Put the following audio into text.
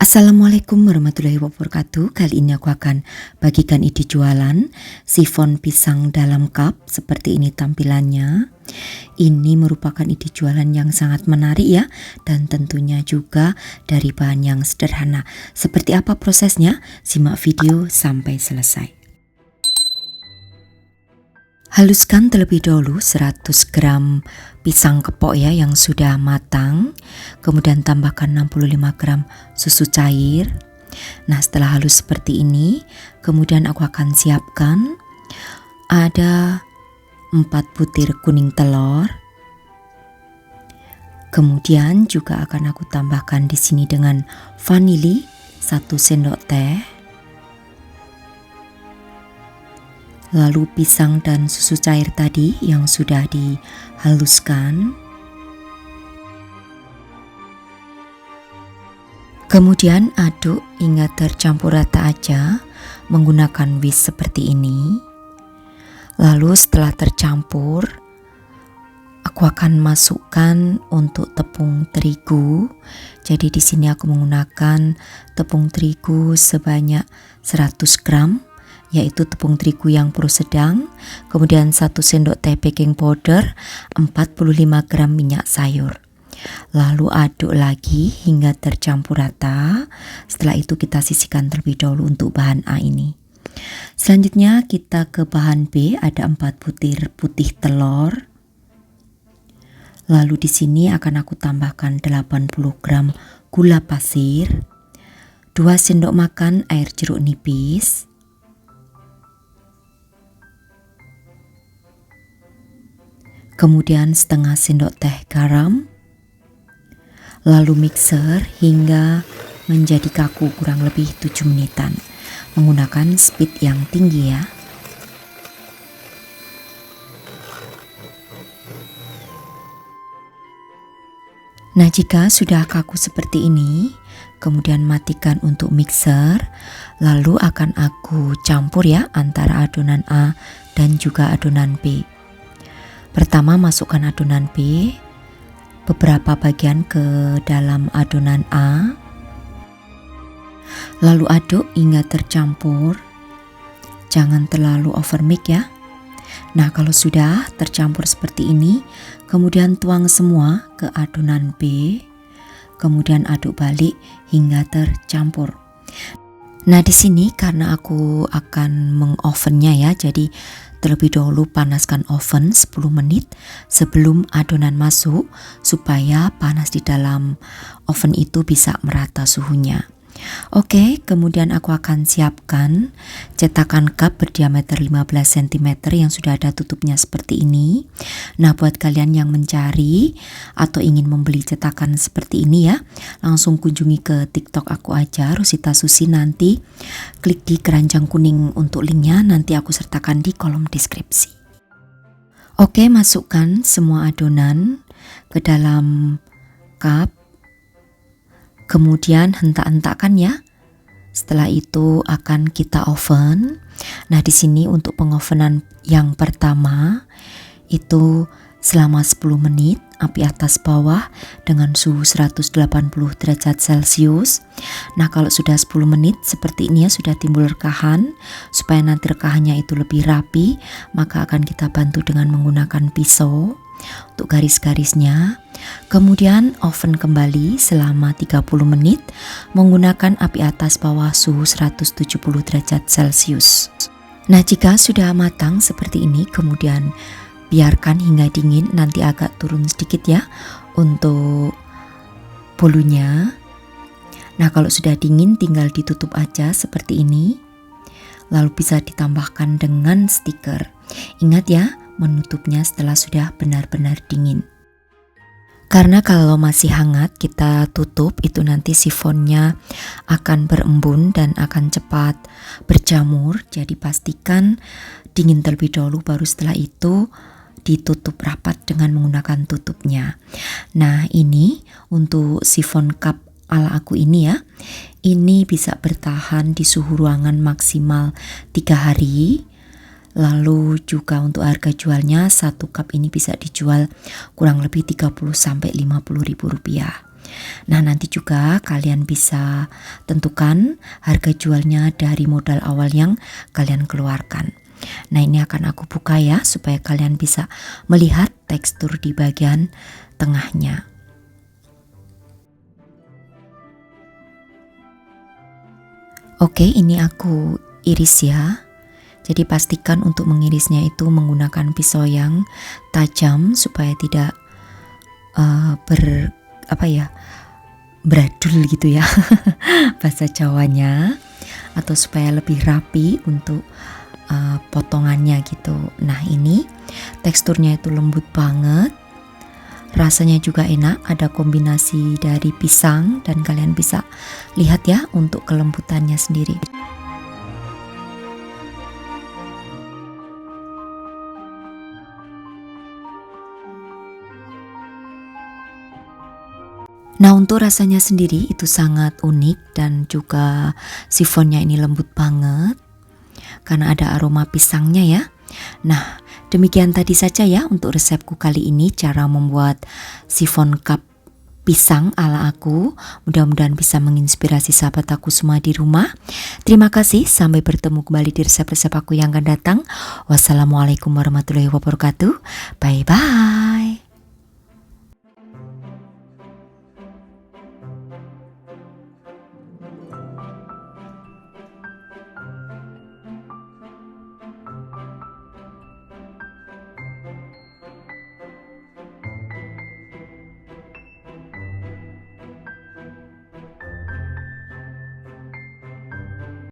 Assalamualaikum warahmatullahi wabarakatuh. Kali ini aku akan bagikan ide jualan sifon pisang dalam cup. Seperti ini tampilannya. Ini merupakan ide jualan yang sangat menarik ya, dan tentunya juga dari bahan yang sederhana. Seperti apa prosesnya? Simak video sampai selesai. Haluskan terlebih dahulu 100 gram pisang kepok ya yang sudah matang. Kemudian tambahkan 65 gram susu cair. Nah, setelah halus seperti ini, kemudian aku akan siapkan ada 4 butir kuning telur. Kemudian juga akan aku tambahkan di sini dengan vanili 1 sendok teh. Lalu pisang dan susu cair tadi yang sudah dihaluskan. Kemudian aduk hingga tercampur rata aja menggunakan whisk seperti ini. Lalu setelah tercampur, aku akan masukkan untuk tepung terigu. Jadi di sini aku menggunakan tepung terigu sebanyak 100 gram. Yaitu tepung terigu yang pro sedang, kemudian 1 sendok teh baking powder, 45 gram minyak sayur. Lalu aduk lagi hingga tercampur rata. Setelah itu kita sisihkan terlebih dahulu untuk bahan A ini. Selanjutnya kita ke bahan B, ada 4 butir putih telur. Lalu di sini akan aku tambahkan 80 gram gula pasir, 2 sendok makan air jeruk nipis, kemudian setengah sendok teh garam, lalu mixer hingga menjadi kaku kurang lebih 7 menitan menggunakan speed yang tinggi ya. Nah, jika sudah kaku seperti ini, kemudian matikan untuk mixer, lalu akan aku campur ya antara adonan A dan juga adonan B. Pertama masukkan adonan B, beberapa bagian ke dalam adonan A, lalu aduk hingga tercampur, jangan terlalu overmix ya. Nah, kalau sudah tercampur seperti ini, kemudian tuang semua ke adonan B, kemudian aduk balik hingga tercampur. Nah, di sini karena aku akan mengovennya ya, jadi terlebih dahulu panaskan oven 10 menit sebelum adonan masuk supaya panas di dalam oven itu bisa merata suhunya. Oke, kemudian aku akan siapkan cetakan cup berdiameter 15 cm yang sudah ada tutupnya seperti ini. Nah, buat kalian yang mencari atau ingin membeli cetakan seperti ini ya, langsung kunjungi ke TikTok aku aja, Rosita Susi. Nanti klik di keranjang kuning untuk linknya, nanti aku sertakan di kolom deskripsi. Oke, masukkan semua adonan ke dalam cup. Kemudian hentak-hentakkan ya. Setelah itu akan kita oven. Nah, di sini untuk pengovenan yang pertama itu selama 10 menit, api atas bawah dengan suhu 180 derajat Celcius. Nah, kalau sudah 10 menit seperti ini ya, sudah timbul rekahan. Supaya nanti rekahannya itu lebih rapi, maka akan kita bantu dengan menggunakan pisau untuk garis-garisnya. Kemudian oven kembali selama 30 menit menggunakan api atas bawah suhu 170 derajat Celcius. Nah, jika sudah matang seperti ini, kemudian biarkan hingga dingin, nanti agak turun sedikit ya untuk bolunya. Nah, kalau sudah dingin tinggal ditutup aja seperti ini. Lalu bisa ditambahkan dengan stiker. Ingat ya, menutupnya setelah sudah benar-benar dingin. Karena kalau masih hangat kita tutup, itu nanti sifonnya akan berembun dan akan cepat berjamur. Jadi pastikan dingin terlebih dahulu, baru setelah itu ditutup rapat dengan menggunakan tutupnya. Nah, ini untuk sifon cup ala aku ini ya. Ini bisa bertahan di suhu ruangan maksimal 3 hari. Lalu juga untuk harga jualnya 1 cup ini bisa dijual kurang lebih 30 sampai 50 ribu rupiah. Nah, nanti juga kalian bisa tentukan harga jualnya dari modal awal yang kalian keluarkan. Nah, ini akan aku buka ya supaya kalian bisa melihat tekstur di bagian tengahnya. Oke, ini aku iris ya. Jadi pastikan untuk mengirisnya itu menggunakan pisau yang tajam supaya tidak beradul gitu ya bahasa Jawanya, atau supaya lebih rapi untuk potongannya gitu. Nah, ini teksturnya itu lembut banget, rasanya juga enak, ada kombinasi dari pisang dan kalian bisa lihat ya untuk kelembutannya sendiri. Nah, untuk rasanya sendiri itu sangat unik dan juga sifonnya ini lembut banget karena ada aroma pisangnya ya. Nah, demikian tadi saja ya untuk resepku kali ini, cara membuat sifon cup pisang ala aku. Mudah-mudahan bisa menginspirasi sahabat aku semua di rumah. Terima kasih, sampai bertemu kembali di resep-resep aku yang akan datang. Wassalamualaikum warahmatullahi wabarakatuh. Bye-bye.